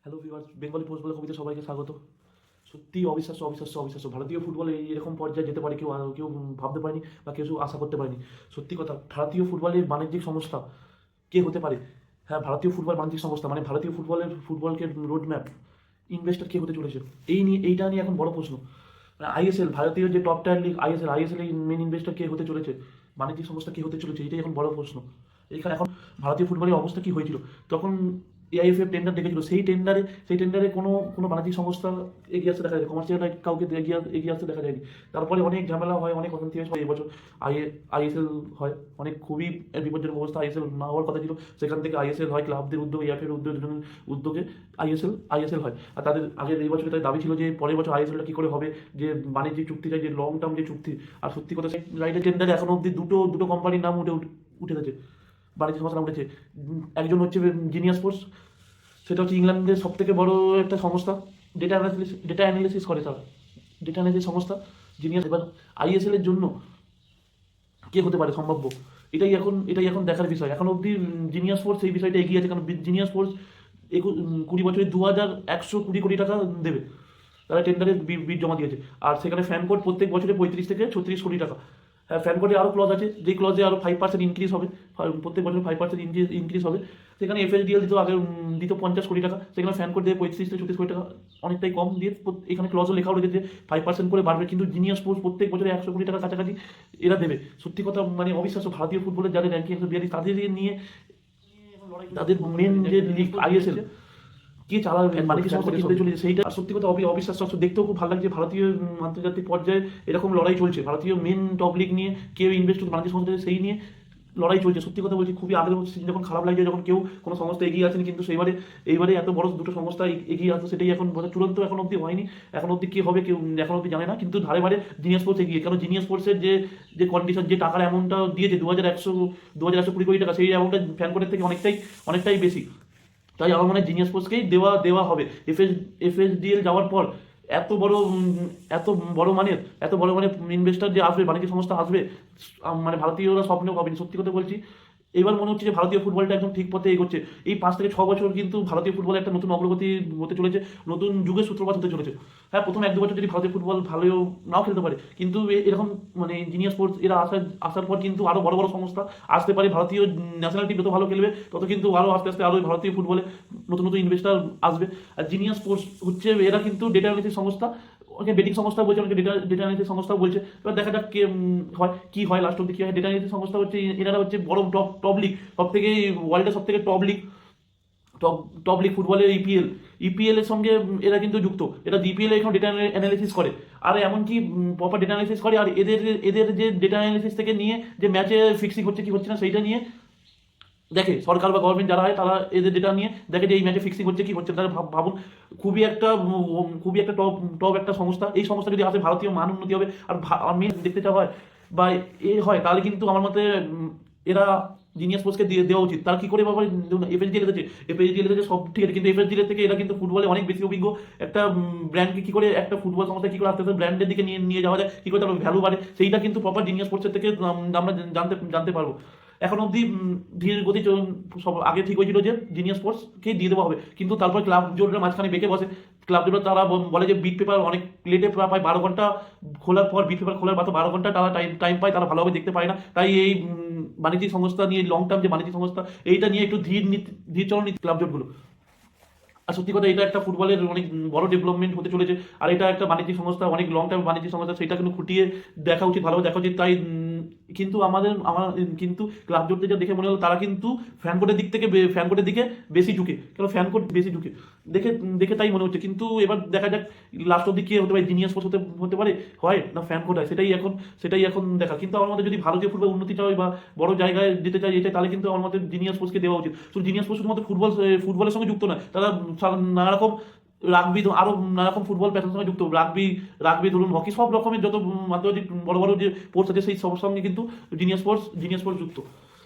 Hello viewers, Bengali post বলে কবিতা সবাইকে স্বাগত। সত্যি অবিশ্বাস্য অবিশ্বাস্য অবিশ্বাস্য, ভারতীয় ফুটবল এরকম পর্যায়ে যেতে পারে কেউ ভাবতে পারেনি বা কেউ আশা করতে পারেনি। সত্যি কথা, ভারতীয় ফুটবলের বাণিজ্যিক সংস্থা কে হতে পারে? হ্যাঁ, ভারতীয় ফুটবল বাণিজ্যিক সংস্থা মানে ভারতীয় ফুটবলকে রোড ম্যাপ ইনভেস্টার কে হতে চলেছে, এইটা নিয়ে এখন বড় প্রশ্ন। আইএসএল, ভারতীয় যে টপ টায়ার লিগ আইএসএল এই মেন ইনভেস্টার কে হতে চলেছে, বাণিজ্যিক সংস্থা কে হতে চলেছে, এটাই এখন বড় প্রশ্ন। এখানে এখন ভারতীয় ফুটবলের অবস্থা কি হয়েছিল তখন এআইএফএফ টেন্ডার ডেকেছিল, সেই টেন্ডারে কোনো বাণিজ্যিক সংস্থা এগিয়ে আসতে দেখা যায়, কমার্শিয়াল কাউকে এগিয়ে আসতে দেখা যায়নি। তারপরে অনেক ঝামেলা হয়, অনেক অশান্তি হয়। এবছর আইএসএল হয়, অনেক খুবই বিপজ্জনক অবস্থা। আইএসএল না হওয়ার কথা ছিল, সেখান থেকে আইএসএল হয় ক্লাবদের উদ্যোগে, এআইএফএর উদ্যোগে আইএসএল হয়। আর তাদের আগের এই বছরে তাদের দাবি ছিল যে পরের বছর আইএসএলটা কী করে হবে, যে বাণিজ্যিক চুক্তিটা, যে লং টার্ম যে চুক্তি। আর সত্যি কথা, সেই রাইডের টেন্ডারে এখনো অব্দি দুটো কোম্পানির নাম উঠে গেছে, বাণিজ্যিক সংস্থা নাম উঠেছে। একজন হচ্ছে জিনিয়াস স্পোর্টস, সেটা হচ্ছে ইংল্যান্ডের সব থেকে বড় একটা সংস্থা, ডেটা অ্যানালিসিস করে তারা, ডেটা অ্যানালিসিস সংস্থা জিনিয়াস। এবার আইএসএল এর জন্য কে হতে পারে সম্ভাব্য, এটাই এখন দেখার বিষয়। এখন অবধি জিনিয়াস স্পোর্টস এই বিষয়টা এগিয়ে আছে, কারণ জিনিয়াস স্পোর্টস 20 বছরে 2120 কোটি টাকা দেবে, তারা টেন্ডারে বিড জমা দিয়েছে। আর সেখানে ফ্যান কোড প্রত্যেক বছরে 35 থেকে 36 কোটি টাকা। হ্যাঁ, ফ্যান কোডে আরও ক্লজ আছে, যে ক্লজে আরও 5% ইনক্রিজ হবে, প্রত্যেক বছর 5% ইনক্রিজ হবে। সেখানে এফএসডিএল দিত 50 কোটি টাকা, সেখানে ফ্যান কোড দিয়ে 35 থেকে 36 কোটি টাকা, অনেকটাই কম দিয়ে এখানে ক্লজও লেখাও রয়েছে যে 5% করে বাড়বে। কিন্তু জিনিয়াস স্পোর্টস প্রত্যেক বছরে 100 কোটি টাকা কাছাকাছি এরা দেবে। সত্যি কথা, মানে অবিশ্বাস্য। ভারতীয় ফুটবলের যাদের র্যাঙ্কিং 142, তাদের নিয়ে তাদের মেন যে লিগ আইএসএল কে চালাবে, বাণিজ্য সংস্থা কি হতে চলেছে, সেইটা সত্যি কথা অবিশ্বাস্য। দেখতেও খুব ভালো লাগছে, ভারতীয় আন্তর্জাতিক পর্যায়ে এরকম লড়াই চলছে। ভারতীয় মেন টপ লিগ নিয়ে কেউ ইনভেস্ট বাণিজ্য সংস্থা, সেই নিয়ে লড়াই চলছে। সত্যি কথা বলছি, খুবই আগের যখন খারাপ লাগছে যখন কোনো সংস্থা এগিয়ে আসেনি, কিন্তু এইবারে এত বড় দুটো সংস্থা এগিয়ে আসতো, সেটাই এখন চূড়ান্ত এখন অব্দি হয়নি। এখন অব্দি কে হবে কেউ এখন অব্দি জানে না, কিন্তু ধারে ধারে জিনিয়াস স্পোর্টস এগিয়ে। কারণ জিনিয়াস স্পোর্টসের যে কন্ডিশন, যে টাকার অ্যামাউন্টটা দিয়েছে 2120 কোটি টাকা, সেই অ্যামাউন্টটা ফ্যান কোডের থেকে অনেকটাই বেশি। তাই আমার মনে হয় জিনিয়াস স্পোর্টসকেই দেওয়া হবে। এফএসডিএল যাওয়ার পর এত বড় মানের ইনভেস্টার যে আসবে, বাণিজ্য সংস্থা আসবে, মানে ভারতীয়রা স্বপ্নেও ভাবেনি। সত্যি কথা বলছি, এবার মনে হচ্ছে যে ভারতীয় ফুটবলটা একদম ঠিক পথে এগোচ্ছে। এই 5 থেকে 6 বছর কিন্তু ভারতীয় ফুটবলে একটা নতুন অগ্রগতি হতে চলেছে, নতুন যুগের সূত্রপাত হতে চলেছে। হ্যাঁ, প্রথম 1-2 বছর যদি ভারতীয় ফুটবল ভালো নাও খেলতে পারে, কিন্তু এরকম মানে জিনিয়াস স্পোর্টস এরা আসার পর কিন্তু আরও বড় বড় সংস্থা আসতে পারে। ভারতীয় ন্যাশনাল টিম যত ভালো খেলবে, তত কিন্তু আরও আস্তে আস্তে আরও ভারতীয় ফুটবলে নতুন নতুন ইনভেস্টার আসবে। আর জিনিয়াস স্পোর্টস হচ্ছে, এরা কিন্তু ডেটা অ্যানালিসিস সংস্থা, ওকে বেটিং সংস্থা বলছে, অনেকে ডেটা অ্যানালিসিস সংস্থাও বলছে। এবার দেখা যাক কি হয় লাস্ট অব্দি কি হয়। ডেটা অ্যানালিসিস সংস্থা হচ্ছে, এনারা হচ্ছে বড় টপ লিগ, সব থেকে ওয়ার্ল্ডের সব থেকে টপ লিগ ফুটবলের ইপিএল এর সঙ্গে এরা কিন্তু যুক্ত। এরা জিপিএল এখন ডেটা অ্যানালিসিস করে, আর এমনকি প্রপার ডেটা অ্যানালিসিস করে। আর এদের যে ডেটা অ্যানালিসিস থেকে নিয়ে যে ম্যাচে ফিক্সিং হচ্ছে কি হচ্ছে না, সেইটা নিয়ে দেখে সরকার বা গভর্নমেন্ট যারা হয়, তারা এদের ডেটা নিয়ে দেখে যে এই ম্যাচে ফিক্সিং হচ্ছে কি হচ্ছে না। তারা ভাবুন, খুবই একটা টপ একটা সংস্থা। এই সংস্থা যদি আসে, ভারতীয় মান উন্নতি হবে। আর আমি দেখতে চাওয়া হয় বা হয়, তাহলে কিন্তু আমার মতে এরা জিনিয়াস স্পোর্টসকে দেওয়া উচিত। তারা কি করে বাবা এফএসডিএল এসেছে সব ঠিক আছে, কিন্তু এফএসডিএল থেকে এরা কিন্তু ফুটবলে অনেক বেশি অভিজ্ঞ। একটা ব্র্যান্ডকে কি করে, একটা ফুটবল সংস্থা কি করে আস্তে আস্তে ব্র্যান্ডের দিকে নিয়ে যাওয়া যায়, কি করে তার ভ্যালু বাড়ে, সেইটা কিন্তু প্রপার জিনিয়াস স্পোর্টসের থেকে আমরা জানতে পারবো। এখন অবধি ধীর গতি সব আগে ঠিক হয়েছিল যে জিনিয়াস স্পোর্টসকে দিয়ে দেওয়া হবে, কিন্তু তারপর ক্লাব জোটরা মাঝখানে বেঁকে বসে। ক্লাব জোটরা তারা বলে যে বিট পেপার অনেক লেটে পায়, 12 ঘন্টা খোলার পর, বিট পেপার খোলার মাত্র 12 ঘন্টা তারা টাইম পায়, তারা ভালোভাবে দেখতে পায় না। তাই এই বাণিজ্যিক সংস্থা নিয়ে, লং টার্ম যে বাণিজ্যিক সংস্থা, এইটা নিয়ে একটু ধীর চলন ক্লাব জোটগুলো। আর সত্যি কথা, এটা একটা ফুটবলের অনেক বড় ডেভেলপমেন্ট হতে চলেছে। আর এটা একটা বাণিজ্যিক সংস্থা, অনেক লং টার্ম বাণিজ্যিক সংস্থা, সেটা কিন্তু খুঁটিয়ে দেখা উচিত, ভালোভাবে দেখা উচিত। তাই কিন্তু আমার কিন্তু ক্লাব জোটদের যা দেখে মনে হলো, তারা কিন্তু ফ্যান কোডের দিকে বেশি ঝুঁকে, কারণ ফ্যান কোড বেশি ঝুঁকে দেখে তাই মনে হচ্ছে। কিন্তু এবার দেখা যাক লাস্ট অব্দি কে হতে পারে, জিনিয়াস স্পোর্টস হতে পারে হয় না ফ্যান কোড হয়, সেটাই এখন দেখা। কিন্তু আমার মতে যদি ভারতীয় ফুটবল উন্নতি চাই বা বড় জায়গায় যেতে চাই তাহলে কিন্তু আমার মতে জিনিয়াস স্পোর্টসকে দেওয়া উচিত। শুধু জিনিয়াস স্পোর্টস শুধুমাত্র ফুটবলের সঙ্গে যুক্ত নয়, তারা নানা রকম রাগবি, আরো নানা রকম ফুটবল প্যাশনের সঙ্গে যুক্ত। রাগবি ধরুন, হকি, সব রকমের যত আন্তর্জাতিক বড় বড় যে স্পোর্টস আছে, সেই সবার সঙ্গে কিন্তু জিনিয়াস স্পোর্টস যুক্ত।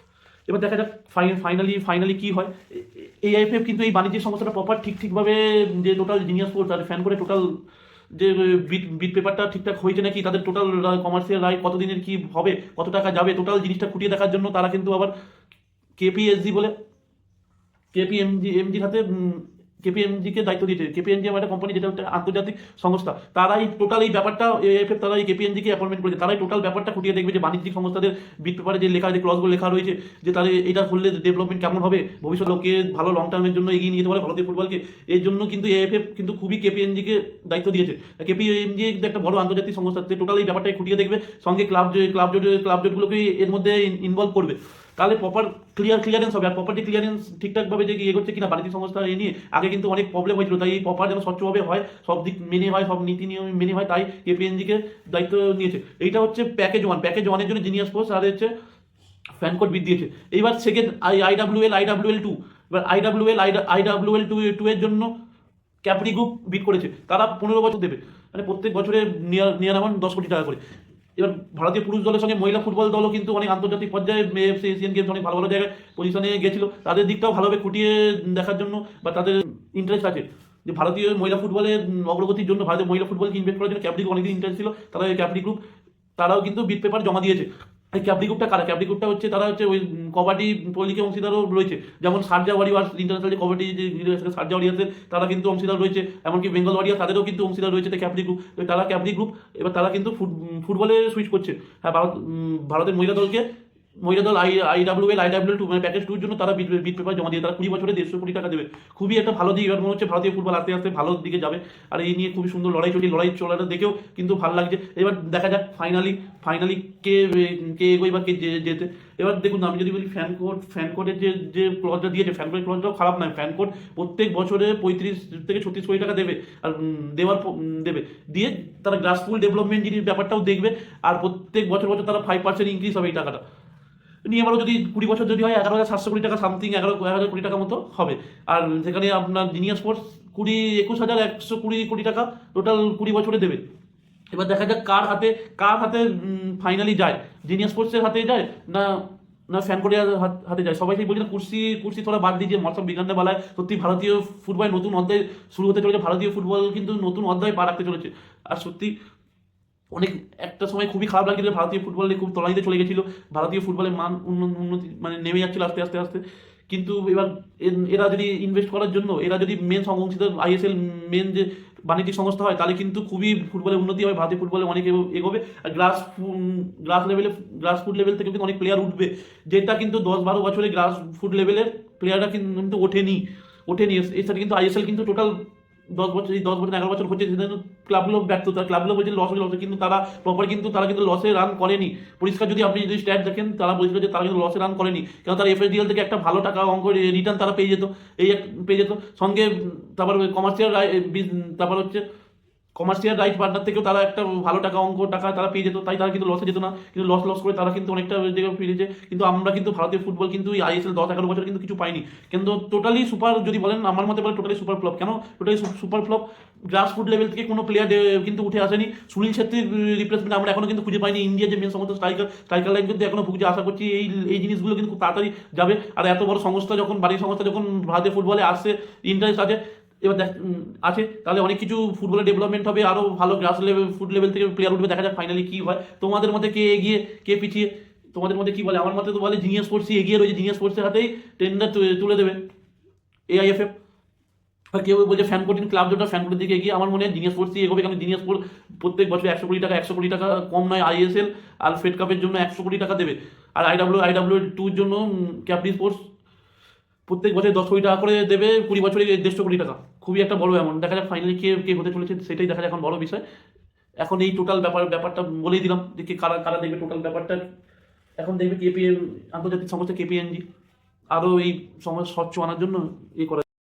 এবার দেখা যাক ফাইনালি কি হয়। এআইএফএফ কিন্তু এই বাণিজ্যিক সংস্থাটা প্রপার ঠিকভাবে, যে টোটাল জিনিয়াস স্পোর্টস আর ফ্যান করে টোটাল যে বিট পেপারটা ঠিকঠাক হয়েছে নাকি, তাদের টোটাল কমার্শিয়াল রাইট কতদিনের কি হবে, কত টাকা যাবে, টোটাল জিনিসটা খুঁটিয়ে দেখার জন্য তারা কিন্তু আবার কেপিএমজির হাতে কেপিএমজিকে দায়িত্ব দিয়েছে। কেপিএনজি আমার একটা কোম্পানি, যেটা একটা আন্তর্জাতিক সংস্থা, তারাই টোটাল এই ব্যাপারটা, এএফএফ তারাই কেপিএনজিকে অ্যাপয়েন্টমেন্ট করেছে, তারাই টোটাল ব্যাপারটা খুঁটিয়ে দেখবে যে বাণিজ্যিক সংস্থাদের বিট পেপারে যে লেখা, যে ক্লজগুলো লেখা রয়েছে, যে তাদের এটা করলে ডেভেলপমেন্ট কেমন হবে, ভবিষ্যৎ লোকে ভালো লং টার্মের জন্য এগিয়ে নিয়ে যেতে পারে ভারতীয় ফুটবলকে। এর জন্য কিন্তু এএফএফ কিন্তু খুবই কেপিএনজিকে দায়িত্ব দিয়েছে। কেপিএনজি কিন্তু একটা বড় আন্তর্জাতিক সংস্থা, টোটাল এই ব্যাপারটাই খুঁটিয়ে দেখবে, সঙ্গে ক্লাব জোটগুলোকে এর মধ্যে ইনভলভ করবে। তাহলে প্রপার ক্লিয়ারেন্স হবে। আর প্রপার্টি ক্লিয়ারেন্স ঠিকঠাকভাবে যে এগোচ্ছে কিনা বাণিজ্যিক সংস্থা এ নিয়ে আগে কিন্তু অনেক প্রবলেম হয়েছিল, তাই এই প্রপার যেন স্বচ্ছভাবে হয়, সব দিক মেনে হয়, সব নীতি নিয়ম মেনে হয়, তাই কেপিএনজিকে দায়িত্ব নিয়েছে। এইটা হচ্ছে প্যাকেজ 1। প্যাকেজ 1-এর জন্য জিনিয়াস স্পোর্টস আর হচ্ছে ফ্যান কোড বিট দিয়েছে। এইবার সেকেন্ড আইডাব্লিউএল 2, এবার আইডাব্লিউএল 2 এর জন্য ক্যাপ্রি গ্রুপ বিট করেছে। তারা 15 বছর দেবে, মানে প্রত্যেক বছরে নিয়ার 10 কোটি টাকা করে। এবার ভারতীয় পুরুষ দলের সঙ্গে মহিলা ফুটবল দলও কিন্তু অনেক আন্তর্জাতিক পর্যায়ে এফসি এশিয়ান গেমস অনেক ভালো ভালো জায়গায় পজিশনে গেছিল, তাদের দিকটাও ভালোভাবে খুঁটিয়ে দেখার জন্য বা তাদের ইন্টারেস্ট আছে যে ভারতীয় মহিলা ফুটবলের অগ্রগতির জন্য, ভারতীয় মহিলা ফুটবলকে ইনভেস্ট করার জন্য ক্যাপ্রি গ্রুপ অনেকদিন ইন্টারেস্ট ছিল। তারা এই ক্যাপ্রি গ্রুপ তারাও কিন্তু বিট পেপার জমা দিয়েছে। এই ক্যাপ্রি গ্রুপটা কারা? ক্যাপ্রি গ্রুপটা হচ্ছে তারা হচ্ছে ওই কবাডি লিগে অংশীদারও রয়েছে, যেমন সার্জা ওয়ারিয়ার্স ইন্টারন্যাশনাল যে কবাডি যে সার্জা ওয়ারিয়ার্সের তারা কিন্তু অংশীদার রয়েছে, এমনকি বেঙ্গল ওয়ারিয়ার্স তাদেরও কিন্তু অংশীদার রয়েছে ক্যাপ্রি গ্রুপ। তারা ক্যাপ্রি গ্রুপ এবার তারা কিন্তু ফুটবলে সুইচ করছে। হ্যাঁ, ভারতের মহিলা দল আইডাব্লিউএল 2 মানে প্যাকেজ 2 এর জন্য তারা বিট পেপার জমা দিয়ে তারা 20 বছরে 150 কোটি টাকা দেবে। খুবই একটা ভালো দিক। এবার মনে হচ্ছে ভারতীয় ফুটবল আস্তে আস্তে ভালো দিকে যাবে। আর এই নিয়ে খুবই সুন্দর লড়াই চলাটা দেখেও কিন্তু ভালো লাগছে। এবার দেখা যাক ফাইনালি কে এগোয় বা কে যেতে। এবার দেখুন, আমি যদি বলি ফ্যান কোডের যে ক্লজটা দিয়েছে, ফ্যান কোডের ক্লজটাও খারাপ নয়। ফ্যান কোড প্রত্যেক বছরে 35 থেকে 36 কোটি টাকা দেবে, আর দেবে দিয়ে তারা গ্রাসফুল ডেভেলপমেন্ট জিনিস ব্যাপারটাও দেখবে। আর প্রত্যেক বছর তারা 5% ইনক্রিজ হবে এই টাকাটা নিয়ে। আবারও যদি 20 বছর যদি হয় 11,700 কোটি টাকা সামথিং, 11,000 কোটি টাকা মতো হবে। আর সেখানে আপনার জিনিয়াস স্পোর্টস 21,120 কোটি টাকা টোটাল 20 বছরে দেবে। এবার দেখা যাক কার হাতে ফাইনালি যায়, জিনিয়াস স্পোর্টসের হাতে যায় না না ফ্যান কোডের হাতে যায়। সবাই সেই বলছে কুর্সি থোড়া বাদ দিয়ে মৌসুম বিজ্ঞানের বেলায় সত্যি ভারতীয় ফুটবল নতুন অধ্যায় শুরু হতে চলেছে। ভারতীয় ফুটবল কিন্তু নতুন অধ্যায় পা রাখতে চলেছে। আর সত্যি অনেক একটা সময় খুবই খারাপ লাগছিল, ভারতীয় ফুটবলে খুব তলানিতে চলে গেছিল, ভারতীয় ফুটবলের মান উন্নতি মানে নেমে যাচ্ছিল আস্তে। কিন্তু এবার এরা যদি ইনভেস্ট করার জন্য, এরা যদি মেন অংশীদার আইএসএল মেন যে বাণিজ্যিক সংস্থা হয়, তাহলে কিন্তু খুবই ফুটবলের উন্নতি হবে, ভারতীয় ফুটবলে অনেক এগোবে। আর গ্রাস ফুট লেভেল থেকে কিন্তু অনেক প্লেয়ার উঠবে, যেটা কিন্তু 10-12 বছরে গ্রাস ফুট লেভেলের প্লেয়াররা কিন্তু ওঠেনি। এর সাথে কিন্তু আইএসএল কিন্তু টোটাল 10 বছর 11 বছর হচ্ছে, সেটা ক্লাবগুলো ব্যর্থতা। ক্লাবগুলো বলছে লস কিন্তু তারা কিন্তু লসে রান করেনি। পরিষ্কার যদি আপনি যদি স্ট্যাট দেখেন, তারা বলছিল যে তারা কিন্তু লসে রান করেনি, কারণ তারা এফএসডিএল থেকে একটা ভালো টাকা অঙ্ক রিটার্ন তারা পেয়ে যেত। সঙ্গে তারপর কমার্শিয়াল রাইট পার্টনার থেকেও তারা একটা ভালো টাকা তারা পেয়ে যেত, তাই তারা কিন্তু লসে যেত না। কিন্তু লস করে তারা কিন্তু অনেকটা জায়গায় ফিরেছে। কিন্তু আমরা কিন্তু ভারতীয় ফুটবল কিন্তু এই আইএসএল 10-11 বছর কিন্তু কিছু পাইনি। কিন্তু টোটালি সুপার যদি বলেন, আমার মতে বলে টোটালি সুপার ফ্লপ। কেন টোটালি সুপার ফ্লপ? গ্রাস ফুট লেভেল থেকে কোনো প্লেয়ার কিন্তু উঠে আসেনি। সুনীল ছেত্রীর রিপ্লেসমেন্ট আমরা এখনো কিন্তু খুঁজে পাইনি। ইন্ডিয়ার যে মেন সমস্ত স্ট্রাইকার লাইন কিন্তু এখনো ভুগছে। আশা করছি এই জিনিসগুলো কিন্তু খুব তাড়াতাড়ি যাবে। আর এত বড় সংস্থা যখন ভারতীয় ফুটবলে আসছে, ইন্টারেস্ট এবার আছে, তাহলে অনেক কিছু ফুটবলের ডেভেলপমেন্ট হবে, আরও ভালো ফুট লেভেল থেকে প্লেয়ার উঠবে। দেখা যাক ফাইনালি কি হয়। তোমাদের মধ্যে কে এগিয়ে কে পিছিয়ে, তোমাদের মধ্যে কি বলে? আমার মতে তো বলে জিনিয়াস স্পোর্টসই এগিয়ে রয়েছে, জিনিয়াস স্পোর্টসের হাতেই টেন্ডার তুলে দেবে এআইএফএফ। আর কেউ বলছে ফ্যান কোডিং ক্লাব জোটা ফ্যান কোডের দিকে এগিয়ে। আমার মনে হয় জিনিয়াস স্পোর্টসই এগোবে, কারণ জিনিয়াস স্পোর্টস প্রত্যেক বছর 100 কোটি টাকা কম নয় আইএসএল আর ফেড কাপের জন্য 100 কোটি টাকা দেবে। আর আইডাব্লিউ2 জন্য ক্যাপ্রি স্পোর্টস প্রত্যেক বছর 10 কোটি টাকা করে দেবে, 20 বছরে 150 কোটি টাকা। খুবই একটা বড় অ্যামাউন্ট। দেখা যাক ফাইনালি কে হতে চলেছে, সেটাই দেখা যাক এখন বড় বিষয়। এখন এই টোটাল ব্যাপারটা বলেই দিলাম যে কারা দেখবে টোটাল ব্যাপারটা। এখন দেখবে আন্তর্জাতিক সংস্থা কেপিএনজি আরও এই সমাজ স্বচ্ছ আনার জন্য করে।